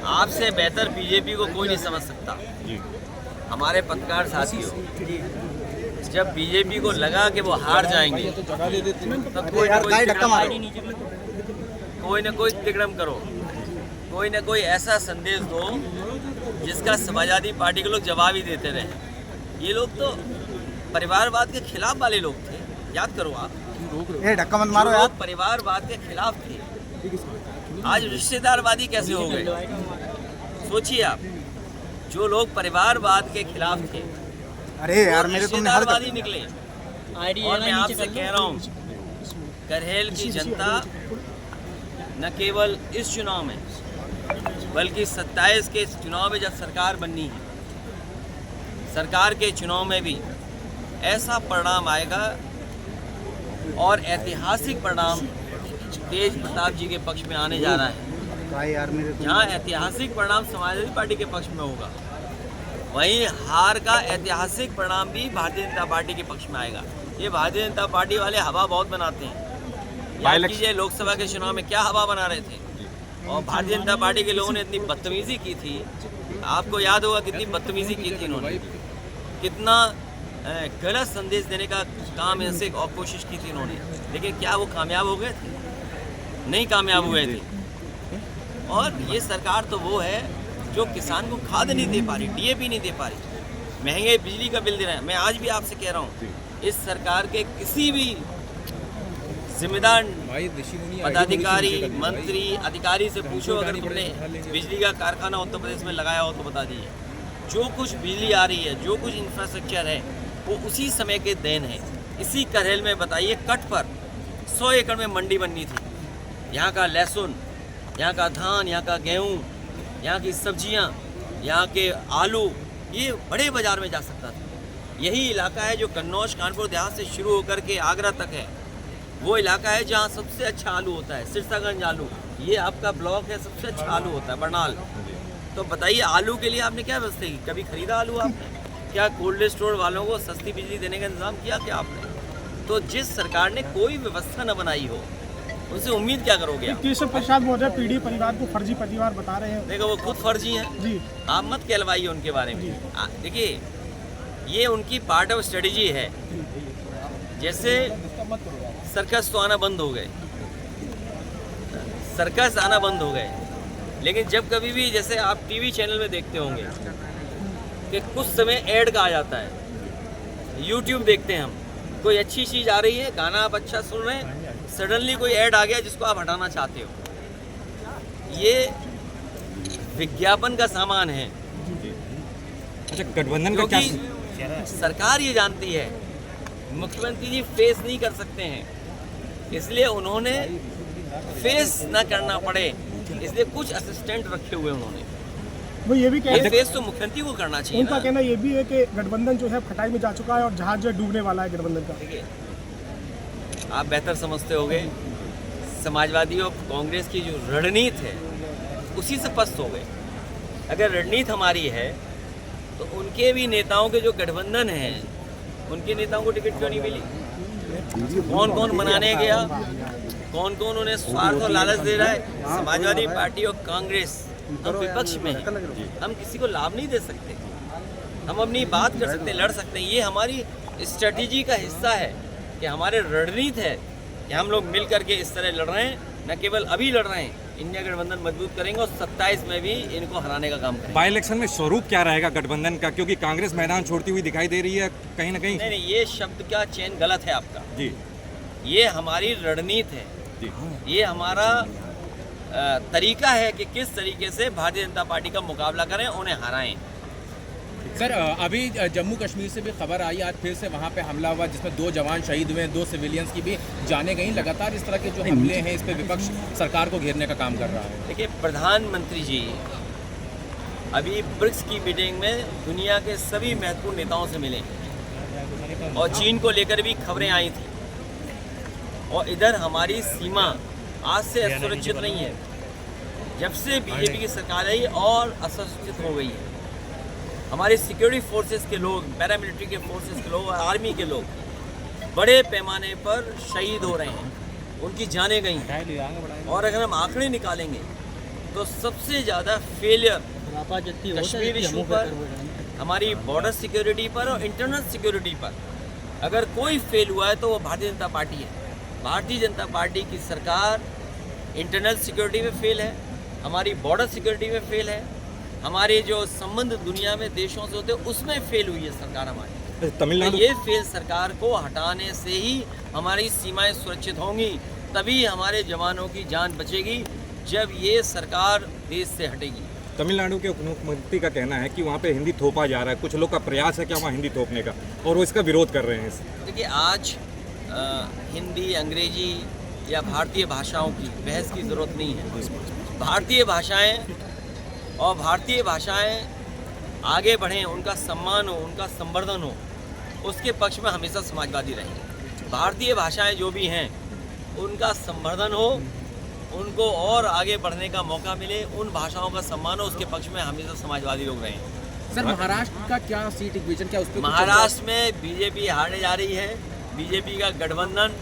आपसे बेहतर बीजेपी को कोई नहीं समझ सकता। हमारे पत्रकार साथियों, जब बीजेपी को लगा कि वो हार जाएंगे तो कोई ना कोई तिकड़म करो, कोई ना कोई ऐसा संदेश दो जिसका समाजवादी पार्टी के लोग जवाब ही देते रहे। ये लोग तो परिवारवाद के खिलाफ वाले लोग थे, याद करो आप। धक्का मत मारो यार। परिवारवाद के खिलाफ थे, आज रिश्तेदारवादी कैसे हो गए? सोचिए आप, जो लोग परिवारवाद के खिलाफ थे, अरे यार मेरे तुमने हर रिश्तेदारवादी निकले। और मैं आपसे कह रहा हूँ, करहेल की जनता न केवल इस चुनाव में बल्कि 27 के चुनाव में जब सरकार बननी है, सरकार के चुनाव में भी ऐसा परिणाम आएगा और ऐतिहासिक परिणाम तेज प्रताप जी के पक्ष में आने जा रहा है। यहाँ ऐतिहासिक परिणाम समाजवादी पार्टी के पक्ष में होगा, वहीं हार का ऐतिहासिक परिणाम भी भारतीय जनता पार्टी के पक्ष में आएगा। ये भारतीय जनता पार्टी वाले हवा बहुत बनाते हैं। याद कीजिए लोकसभा के चुनाव में क्या हवा बना रहे थे, और भारतीय जनता पार्टी के लोगों ने इतनी बदतमीजी की थी। आपको याद होगा कितनी बदतमीजी की थी इन्होंने, कितना गलत संदेश देने का काम इनसे और कोशिश की थी इन्होंने, लेकिन क्या वो कामयाब हो गए थे? नहीं कामयाब हुए थे। और ये सरकार तो वो है जो किसान को खाद नहीं दे पा रही, डीएपी नहीं दे पा रही, महंगे बिजली का बिल दे रहे हैं। मैं आज भी आपसे कह रहा हूँ, इस सरकार के किसी भी जिम्मेदार पदाधिकारी, मंत्री, अधिकारी से पूछो, अगर तुमने बिजली का कारखाना उत्तर प्रदेश में लगाया हो तो बता दीजिए। जो कुछ बिजली आ रही है, जो कुछ इंफ्रास्ट्रक्चर है, वो उसी समय के देन है। इसी करहेल में बताइए, कट पर 100 एकड़ में मंडी बननी थी। यहाँ का लहसुन, यहाँ का धान, यहाँ का गेहूँ, यहाँ की सब्जियाँ, यहाँ के आलू, ये बड़े बाजार में जा सकता था। यही इलाका है जो कन्नौज कानपुर देहात से शुरू होकर के आगरा तक है। वो इलाका है जहाँ सबसे अच्छा आलू होता है, सिरसागंज आलू, ये आपका ब्लॉक है, सबसे अच्छा आलू होता है, बरनाल। तो बताइए, आलू के लिए आपने क्या व्यवस्था की? कभी खरीदा आलू आपने? क्या कोल्ड स्टोर वालों को सस्ती बिजली देने का इंतजाम किया क्या आपने? तो जिस सरकार ने कोई व्यवस्था न बनाई हो, उनसे उम्मीद क्या करोगे आप? केशव प्रसाद महोदय पीढ़ी परिवार को फर्जी परिवार बता रहे हैं। देखो, वो खुद फर्जी हैं जी, आप मत कहलवाइए उनके बारे में। देखिए, ये उनकी पार्ट ऑफ स्ट्रेटजी है। जैसे सर्कस तो आना बंद हो गए, सर्कस आना बंद हो गए, लेकिन जब कभी भी, जैसे आप टीवी चैनल में देखते होंगे कि कुछ समय ऐड का आ जाता है, यूट्यूब देखते हैं हम, कोई अच्छी चीज़ आ रही है, गाना आप अच्छा सुन रहे हैं, सडनली कोई ऐड आ गया जिसको आप हटाना चाहते हो। ये विज्ञापन का सामान है। अच्छा, गठबंधन का क्या सरकार ये जानती है मुख्यमंत्री जी फेस नहीं कर सकते हैं, इसलिए उन्होंने फेस ना करना पड़े, इसलिए कुछ असिस्टेंट रखे हुए उन्होंने। वो ये भी कह फेस तो मुख्यमंत्री को करना चाहिए। उनका कहना ये भी है कि गठबंधन जो है फटाई में जा चुका है और जहाज जो डूबने वाला है गठबंधन का। देखिए, आप बेहतर समझते होंगे, समाजवादी और कांग्रेस की जो रणनीति है उसी से पस्त हो गए। अगर रणनीति हमारी है तो उनके भी नेताओं के जो गठबंधन है, उनके नेताओं को टिकट क्यों नहीं मिली? कौन कौन बनाने गया, कौन कौन उन्हें स्वार्थ और लालच दे रहा है? समाजवादी पार्टी और कांग्रेस हम विपक्ष में हैं, हम किसी को लाभ नहीं दे सकते, हम अपनी बात कर सकते हैं, लड़ सकते हैं। ये हमारी स्ट्रेटेजी का हिस्सा है कि हमारे रणनीति है कि हम लोग मिल करके इस तरह लड़ रहे हैं, न केवल अभी लड़ रहे हैं, इंडिया गठबंधन मजबूत करेंगे और 27 में भी इनको हराने का काम करेंगे। बाई इलेक्शन में स्वरूप क्या रहेगा गठबंधन का, क्योंकि कांग्रेस मैदान छोड़ती हुई दिखाई दे रही है कहीं ना कहीं? नहीं, ये शब्द का चयन गलत है आपका जी। ये हमारी रणनीति है जी, ये हमारा तरीका है कि किस तरीके से भारतीय जनता पार्टी का मुकाबला करें, उन्हें हराएं। सर, अभी जम्मू कश्मीर से भी खबर आई, आज फिर से वहाँ पे हमला हुआ जिसमें 2 जवान शहीद हुए, 2 सिविलियंस की भी जाने गई। लगातार इस तरह के जो हमले हैं, इस पे विपक्ष सरकार को घेरने का काम कर रहा है। देखिए, प्रधानमंत्री जी अभी ब्रिक्स की मीटिंग में दुनिया के सभी महत्वपूर्ण नेताओं से मिले और चीन को लेकर भी खबरें आई थी, और इधर हमारी सीमा आज से असुरक्षित नहीं है। जब से बीजेपी की सरकार आई और असुरक्षित हो गई है। हमारे सिक्योरिटी फोर्सेस के लोग, पैरामिलिट्री के फोर्सेस के लोग और आर्मी के लोग बड़े पैमाने पर शहीद हो रहे हैं। उनकी जानें गई हैं। और अगर हम आंकड़े निकालेंगे तो सबसे ज़्यादा फेलियर कश्मीर इशू पर, हमारी बॉर्डर सिक्योरिटी पर और इंटरनल सिक्योरिटी पर अगर कोई फेल हुआ है तो वो भारतीय जनता पार्टी है। भारतीय जनता पार्टी की सरकार इंटरनल सिक्योरिटी में फेल है, हमारी बॉर्डर सिक्योरिटी में फेल है, हमारे जो संबंध दुनिया में देशों से होते हैं उसमें फेल हुई है सरकार हमारी। तमिलनाडु तो ये फेल सरकार को हटाने से ही हमारी सीमाएं सुरक्षित होंगी, तभी हमारे जवानों की जान बचेगी, जब ये सरकार देश से हटेगी। तमिलनाडु के उप मुख्यमंत्री का कहना है कि वहाँ पे हिंदी थोपा जा रहा है, कुछ लोग का प्रयास है क्या वहाँ हिंदी थोपने का, और वो इसका विरोध कर रहे हैं। देखिए, आज हिंदी, अंग्रेजी या भारतीय भाषाओं की बहस की ज़रूरत नहीं है। भारतीय भाषाएं आगे बढ़ें, उनका सम्मान हो, उनका संवर्धन हो, उसके पक्ष में हमेशा समाजवादी रहेंगे। भारतीय भाषाएं जो भी हैं उनका संवर्धन हो, उनको और आगे बढ़ने का मौका मिले, उन भाषाओं का सम्मान हो, उसके पक्ष में हमेशा समाजवादी लोग रहें। सर महाराष्ट्र का क्या सीट डिवीजन, क्या उस पर महाराष्ट्र में बीजेपी हारने जा रही है, बीजेपी का गठबंधन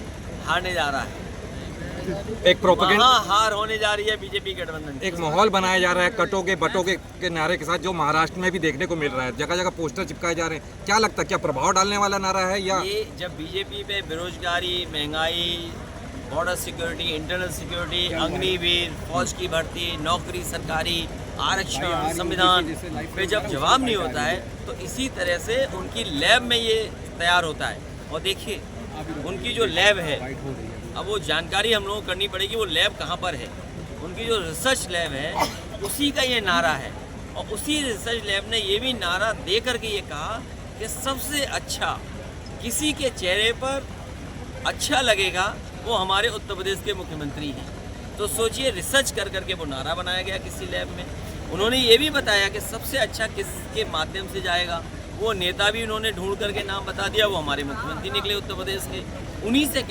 हारने जा रहा है, एक प्रोपेगेंडा हार होने जा रही है बीजेपी गठबंधन। एक माहौल बनाया जा रहा है कटोगे बटोगे के नारे के साथ, जो महाराष्ट्र में भी देखने को मिल रहा है, जगह जगह पोस्टर चिपकाए जा रहे हैं। क्या लगता है, क्या प्रभाव डालने वाला नारा है या ये जब बीजेपी पे बेरोजगारी, महंगाई, border security, internal security, Agniveer, फौज की भर्ती, नौकरी सरकारी, आरक्षण, संविधान पे जब जवाब नहीं होता है तो इसी तरह से उनकी लैब में ये तैयार होता है। और देखिए, उनकी जो लैब है, अब वो जानकारी हम लोगों को करनी पड़ेगी वो लैब कहाँ पर है। उनकी जो रिसर्च लैब है उसी का ये नारा है, और उसी रिसर्च लैब ने ये भी नारा दे करके ये कहा कि सबसे अच्छा किसी के चेहरे पर अच्छा लगेगा वो हमारे उत्तर प्रदेश के मुख्यमंत्री हैं। तो सोचिए, रिसर्च कर करके वो नारा बनाया गया किसी लैब में। उन्होंने ये भी बताया कि सबसे अच्छा किसके माध्यम से जाएगा, वो नेता भी उन्होंने ढूंढ करके नाम बता दिया, वो हमारे मुख्यमंत्री निकले उत्तर प्रदेश के। उन्हीं से